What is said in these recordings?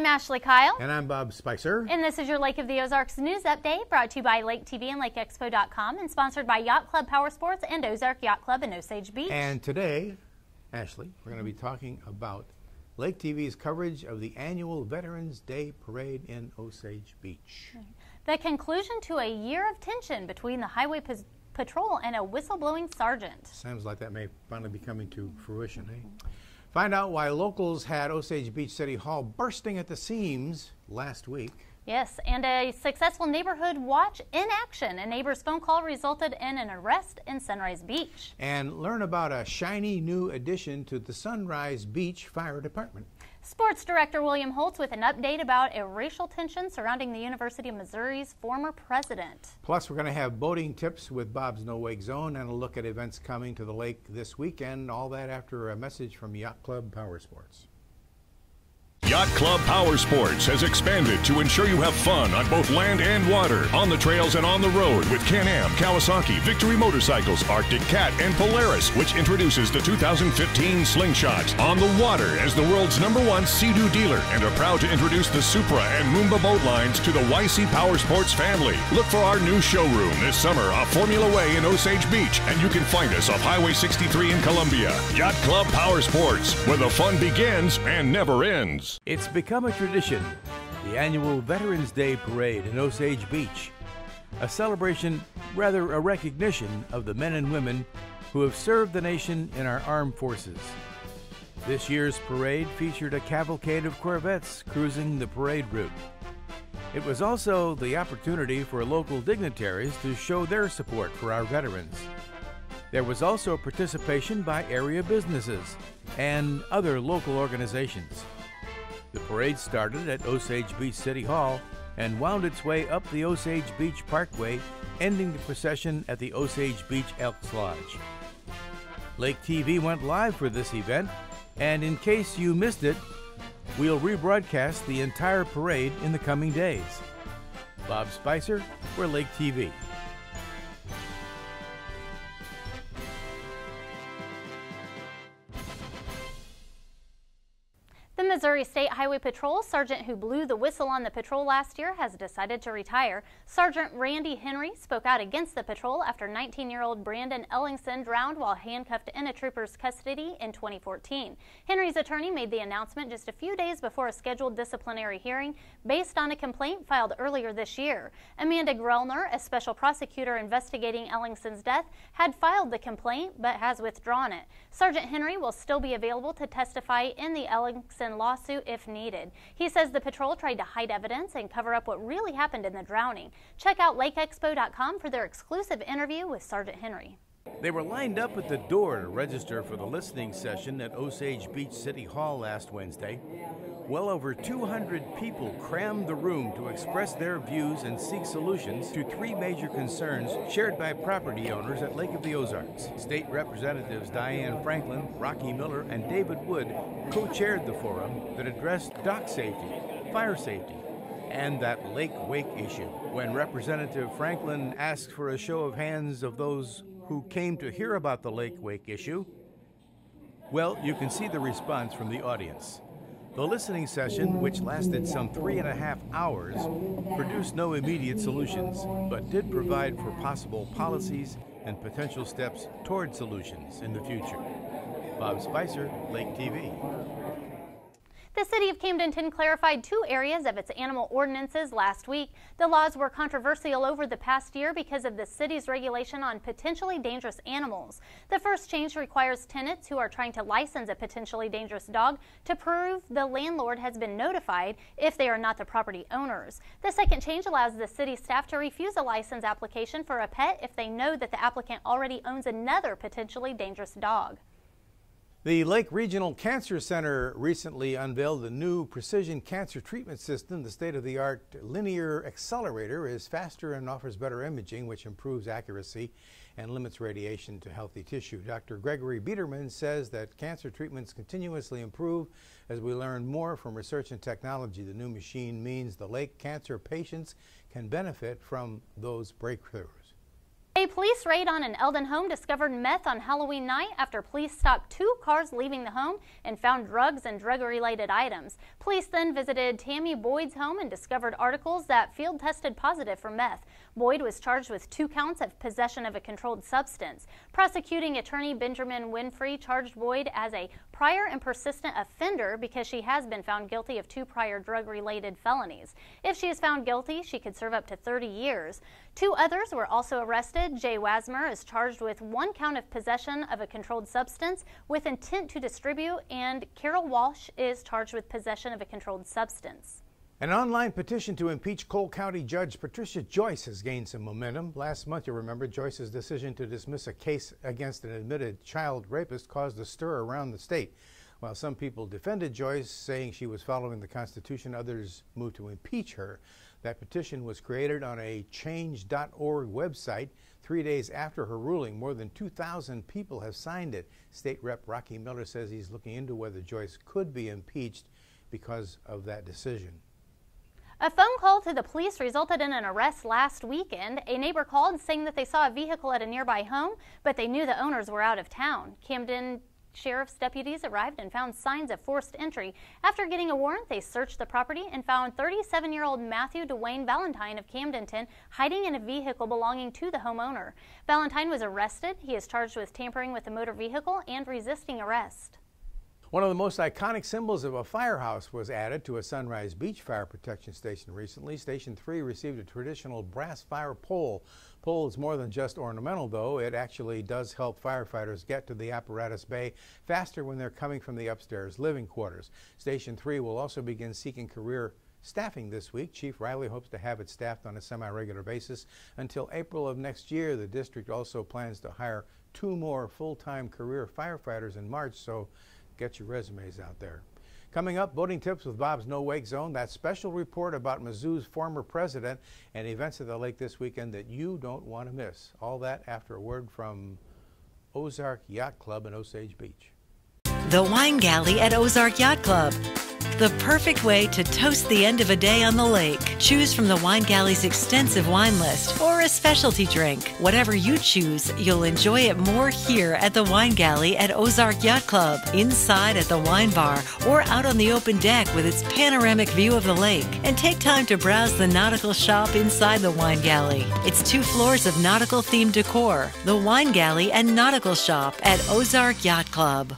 I'm Ashley Kyle. And I'm Bob Spicer. And this is your Lake of the Ozarks News Update, brought to you by Lake TV and LakeExpo.com, and sponsored by Yacht Club Power Sports and Ozark Yacht Club in Osage Beach. And today, Ashley, we're going to be talking about Lake TV's coverage of the annual Veterans Day Parade in Osage Beach. The conclusion to a year of tension between the Highway Patrol and a whistleblowing sergeant. Sounds like that may finally be coming to fruition, eh? Find out why locals had Osage Beach City Hall bursting at the seams last week. Yes, and a successful neighborhood watch in action. A neighbor's phone call resulted in an arrest in Sunrise Beach. And learn about a shiny new addition to the Sunrise Beach Fire Department. Sports Director William Holtz with an update about a racial tension surrounding the University of Missouri's former president. Plus, we're going to have boating tips with Bob's No Wake Zone and a look at events coming to the lake this weekend. All that after a message from Yacht Club Power Sports. Yacht Club Power Sports has expanded to ensure you have fun on both land and water, on the trails and on the road with Can-Am, Kawasaki, Victory Motorcycles, Arctic Cat, and Polaris, which introduces the 2015 Slingshot. On the water as the world's #1 Sea-Doo dealer, and are proud to introduce the Supra and Moomba boat lines to the YC Power Sports family. Look for our new showroom this summer off Formula Way in Osage Beach, and you can find us off Highway 63 in Columbia. Yacht Club Power Sports, where the fun begins and never ends. It's become a tradition, the annual Veterans Day Parade in Osage Beach. A celebration, rather a recognition of the men and women who have served the nation in our armed forces. This year's parade featured a cavalcade of Corvettes cruising the parade route. It was also the opportunity for local dignitaries to show their support for our veterans. There was also participation by area businesses and other local organizations. The parade started at Osage Beach City Hall and wound its way up the Osage Beach Parkway, ending the procession at the Osage Beach Elks Lodge. Lake TV went live for this event, and in case you missed it, we'll rebroadcast the entire parade in the coming days. Bob Spicer for Lake TV. The Missouri State Highway Patrol sergeant who blew the whistle on the patrol last year has decided to retire. Sergeant Randy Henry spoke out against the patrol after 19-year-old Brandon Ellingson drowned while handcuffed in a trooper's custody in 2014. Henry's attorney made the announcement just a few days before a scheduled disciplinary hearing based on a complaint filed earlier this year. Amanda Grellner, a special prosecutor investigating Ellingson's death, had filed the complaint but has withdrawn it. Sergeant Henry will still be available to testify in the Ellingson lawsuit if needed. He says the patrol tried to hide evidence and cover up what really happened in the drowning. Check out LakeExpo.com for their exclusive interview with Sergeant Henry. They were lined up at the door to register for the listening session at Osage Beach City Hall last Wednesday. Well over 200 people crammed the room to express their views and seek solutions to three major concerns shared by property owners at Lake of the Ozarks. State Representatives Diane Franklin, Rocky Miller, and David Wood co-chaired the forum that addressed dock safety, fire safety, and that lake wake issue. When Representative Franklin asked for a show of hands of those who came to hear about the lake wake issue, well, you can see the response from the audience. The listening session, which lasted some 3.5 hours, produced no immediate solutions, but did provide for possible policies and potential steps toward solutions in the future. Bob Spicer, Lake TV. The city of Camdenton clarified 2 areas of its animal ordinances last week. The laws were controversial over the past year because of the city's regulation on potentially dangerous animals. The first change requires tenants who are trying to license a potentially dangerous dog to prove the landlord has been notified if they are not the property owners. The second change allows the city staff to refuse a license application for a pet if they know that the applicant already owns another potentially dangerous dog. The Lake Regional Cancer Center recently unveiled a new precision cancer treatment system. The state-of-the-art linear accelerator is faster and offers better imaging, which improves accuracy and limits radiation to healthy tissue. Dr. Gregory Biederman says that cancer treatments continuously improve as we learn more from research and technology. The new machine means the lake cancer patients can benefit from those breakthroughs. A police raid on an Eldon home discovered meth on Halloween night after police stopped 2 cars leaving the home and found drugs and drug-related items. Police then visited Tammy Boyd's home and discovered articles that field tested positive for meth. Boyd was charged with 2 counts of possession of a controlled substance. Prosecuting attorney Benjamin Winfrey charged Boyd as a prior and persistent offender because she has been found guilty of 2 prior drug-related felonies. If she is found guilty, she could serve up to 30 years. 2 others were also arrested. Jay Wasmer is charged with 1 count of possession of a controlled substance with intent to distribute, and Carol Walsh is charged with possession of a controlled substance. An online petition to impeach Cole County Judge Patricia Joyce has gained some momentum. Last month, you remember, Joyce's decision to dismiss a case against an admitted child rapist caused a stir around the state. While some people defended Joyce, saying she was following the Constitution, others moved to impeach her. That petition was created on a change.org website. 3 days after her ruling, more than 2,000 people have signed it. State Rep Rocky Miller says he's looking into whether Joyce could be impeached because of that decision. A phone call to the police resulted in an arrest last weekend. A neighbor called saying that they saw a vehicle at a nearby home, but they knew the owners were out of town. Camden Sheriff's deputies arrived and found signs of forced entry. After getting a warrant, they searched the property and found 37-year-old Matthew Dwayne Valentine of Camdenton hiding in a vehicle belonging to the homeowner. Valentine was arrested. He is charged with tampering with a motor vehicle and resisting arrest. One of the most iconic symbols of a firehouse was added to a Sunrise Beach fire protection station recently. Station 3 received a traditional brass fire pole. Pole is more than just ornamental, though. It actually does help firefighters get to the apparatus bay faster when they're coming from the upstairs living quarters. Station 3 will also begin seeking career staffing this week. Chief Riley hopes to have it staffed on a semi-regular basis until April of next year. The district also plans to hire 2 more full-time career firefighters in March, so get your resumes out there. Coming up, boating tips with Bob's No Wake Zone. That special report about Mizzou's former president and events at the lake this weekend that you don't want to miss. All that after a word from Ozark Yacht Club in Osage Beach. The Wine Galley at Ozark Yacht Club. The perfect way to toast the end of a day on the lake. Choose from the Wine Galley's extensive wine list or a specialty drink. Whatever you choose, you'll enjoy it more here at the Wine Galley at Ozark Yacht Club, inside at the wine bar, or out on the open deck with its panoramic view of the lake. And take time to browse the nautical shop inside the Wine Galley. It's 2 floors of nautical themed decor. The Wine Galley and Nautical Shop at Ozark Yacht Club.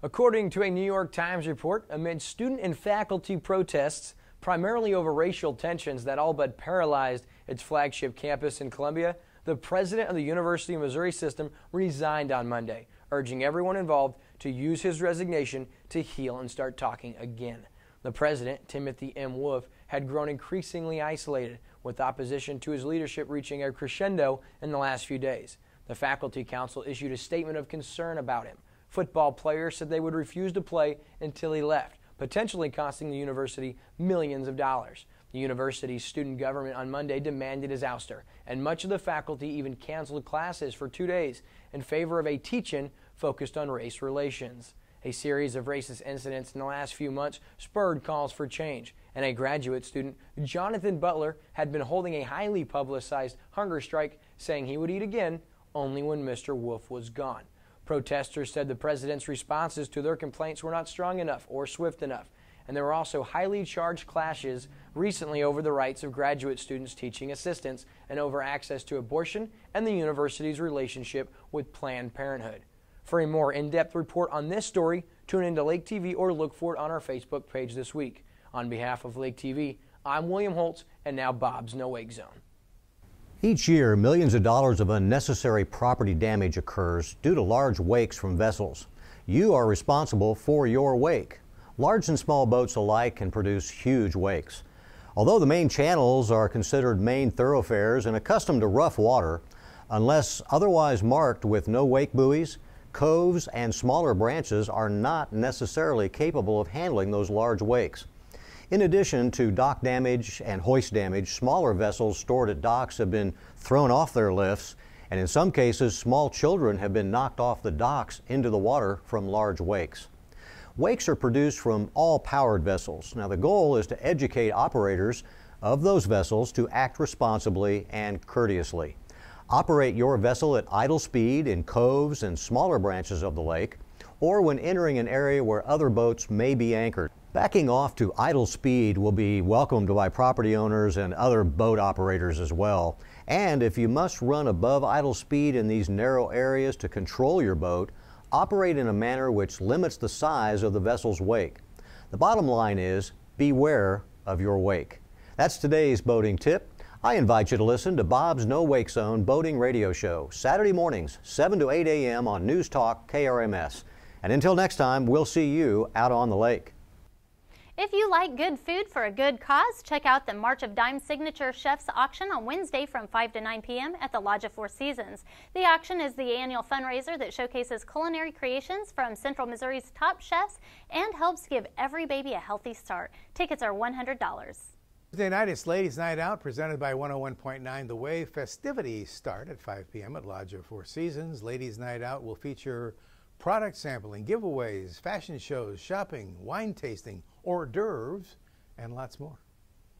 According to a New York Times report, amid student and faculty protests, primarily over racial tensions that all but paralyzed its flagship campus in Columbia, the president of the University of Missouri system resigned on Monday, urging everyone involved to use his resignation to heal and start talking again. The president, Timothy M. Wolf, had grown increasingly isolated, with opposition to his leadership reaching a crescendo in the last few days. The faculty council issued a statement of concern about him. Football players said they would refuse to play until he left, potentially costing the university millions of dollars. The university's student government on Monday demanded his ouster, and much of the faculty even canceled classes for 2 days in favor of a teach-in focused on race relations. A series of racist incidents in the last few months spurred calls for change, and a graduate student, Jonathan Butler, had been holding a highly publicized hunger strike, saying he would eat again only when Mr. Wolf was gone. Protesters said the president's responses to their complaints were not strong enough or swift enough, and there were also highly charged clashes recently over the rights of graduate students teaching assistants and over access to abortion and the university's relationship with Planned Parenthood. For a more in-depth report on this story, tune into Lake TV or look for it on our Facebook page this week. On behalf of Lake TV, I'm William Holtz, and now Bob's No Wake Zone. Each year, millions of dollars of unnecessary property damage occurs due to large wakes from vessels. You are responsible for your wake. Large and small boats alike can produce huge wakes. Although the main channels are considered main thoroughfares and accustomed to rough water, unless otherwise marked with no wake buoys, coves and smaller branches are not necessarily capable of handling those large wakes. In addition to dock damage and hoist damage, smaller vessels stored at docks have been thrown off their lifts, and in some cases, small children have been knocked off the docks into the water from large wakes. Wakes are produced from all powered vessels. Now, the goal is to educate operators of those vessels to act responsibly and courteously. Operate your vessel at idle speed in coves and smaller branches of the lake, or when entering an area where other boats may be anchored. Backing off to idle speed will be welcomed by property owners and other boat operators as well. And if you must run above idle speed in these narrow areas to control your boat, operate in a manner which limits the size of the vessel's wake. The bottom line is, beware of your wake. That's today's boating tip. I invite you to listen to Bob's No Wake Zone Boating Radio Show, Saturday mornings, 7 to 8 a.m. on News Talk KRMS. And until next time, we'll see you out on the lake. If you like good food for a good cause, check out the March of Dimes Signature Chefs Auction on Wednesday from 5 to 9 p.m. at the Lodge of Four Seasons. The auction is the annual fundraiser that showcases culinary creations from Central Missouri's top chefs and helps give every baby a healthy start. Tickets are $100. Thursday night, it's Ladies Night Out, presented by 101.9 The Wave. Festivities start at 5 p.m. at Lodge of Four Seasons. Ladies Night Out will feature product sampling, giveaways, fashion shows, shopping, wine tasting, hors d'oeuvres, and lots more.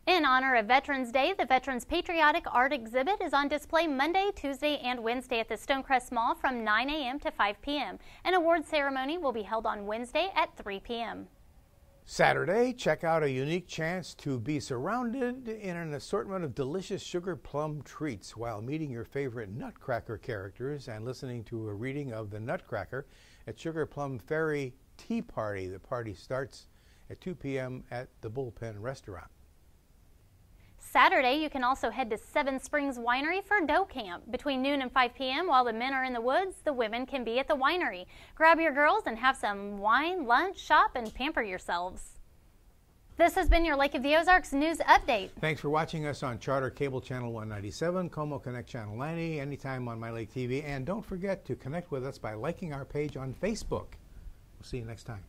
In honor of Veterans Day, the Veterans Patriotic Art Exhibit is on display Monday, Tuesday, and Wednesday at the Stonecrest Mall from 9 a.m. to 5 p.m. An award ceremony will be held on Wednesday at 3 p.m. Saturday, check out a unique chance to be surrounded in an assortment of delicious sugar plum treats while meeting your favorite Nutcracker characters and listening to a reading of the Nutcracker at Sugar Plum Fairy Tea Party. The party starts at 2 p.m. at the Bullpen Restaurant. Saturday, you can also head to Seven Springs Winery for Dough Camp. Between noon and 5 p.m., while the men are in the woods, the women can be at the winery. Grab your girls and have some wine, lunch, shop, and pamper yourselves. This has been your Lake of the Ozarks News Update. Thanks for watching us on Charter Cable Channel 197, Como Connect Channel 90, anytime on My Lake TV. And don't forget to connect with us by liking our page on Facebook. We'll see you next time.